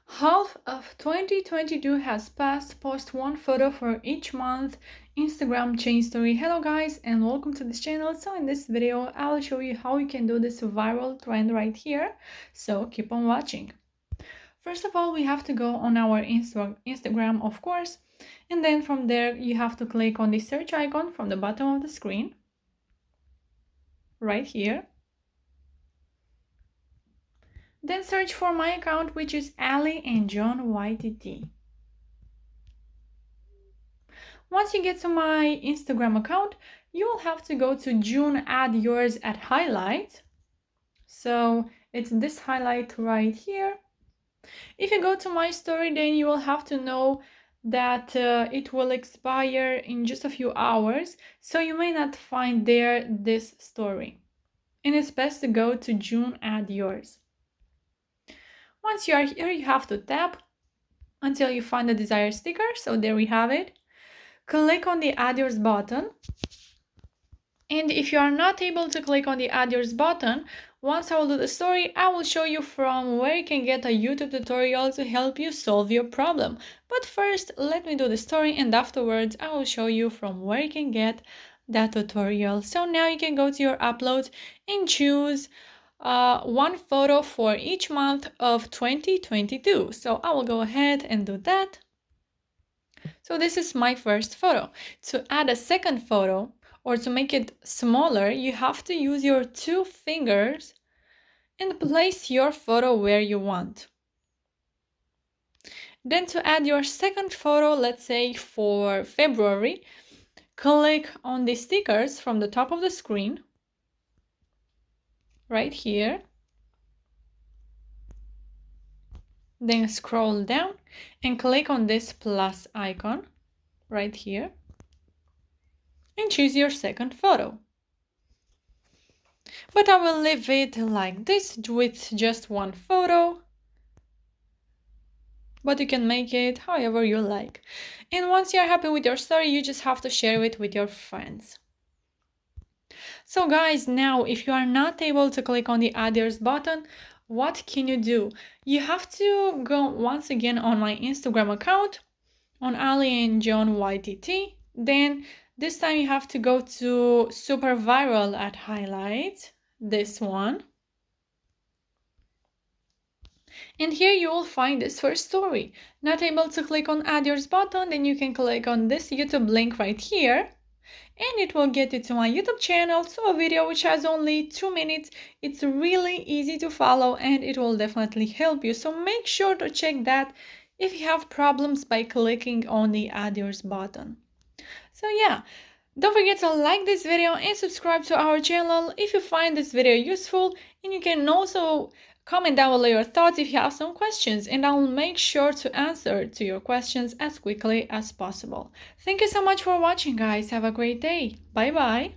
Half of 2022 has passed. Post one photo for each month. Instagram change story. Hello guys and welcome to this channel. So in this video I will show you how you can do this viral trend right here. So keep on watching. First of all, we have to go on our Instagram, of course, and then from there you have to click on the search icon from the bottom of the screen right here. Then search for my account, which is Ali and John YTT. Once you get to my Instagram account, you will have to go to June, add yours at highlight. So it's this highlight right here. If you go to my story, then you will have to know that it will expire in just a few hours. So you may not find there this story. And it's best to go to June, add yours. Once you are here, you have to tap until you find the desired sticker. So there we have it. Click on the add yours button. And if you are not able to click on the add yours button, once I will do the story, I will show you from where you can get a YouTube tutorial to help you solve your problem. But first, let me do the story and afterwards I will show you from where you can get that tutorial. So now you can go to your uploads and choose one photo for each month of 2022. So I will go ahead and do that. So this is my first photo. To add a second photo or to make it smaller, you have to use your two fingers and place your photo where you want. Then to add your second photo, let's say for February, click on the stickers from the top of the screen right here. Then scroll down and click on this plus icon right here and choose your second photo. But I will leave it like this with just one photo. But you can make it however you like. And once you're happy with your story, you just have to share it with your friends. So guys, now if you are not able to click on the add yours button, what can you do? You have to go once again on my Instagram account, on Ali and John YTT. Then this time you have to go to super viral at highlight, this one. And here you will find this first story. Not able to click on add yours button, then you can click on this YouTube link right here. And it will get you to my YouTube channel, to a video which has only 2 minutes. It's really easy to follow and it will definitely help you. So make sure to check that if you have problems by clicking on the add yours button. So yeah, don't forget to like this video and subscribe to our channel if you find this video useful. And you can also comment down below your thoughts if you have some questions, and I'll make sure to answer to your questions as quickly as possible. Thank you so much for watching, guys. Have a great day. Bye bye.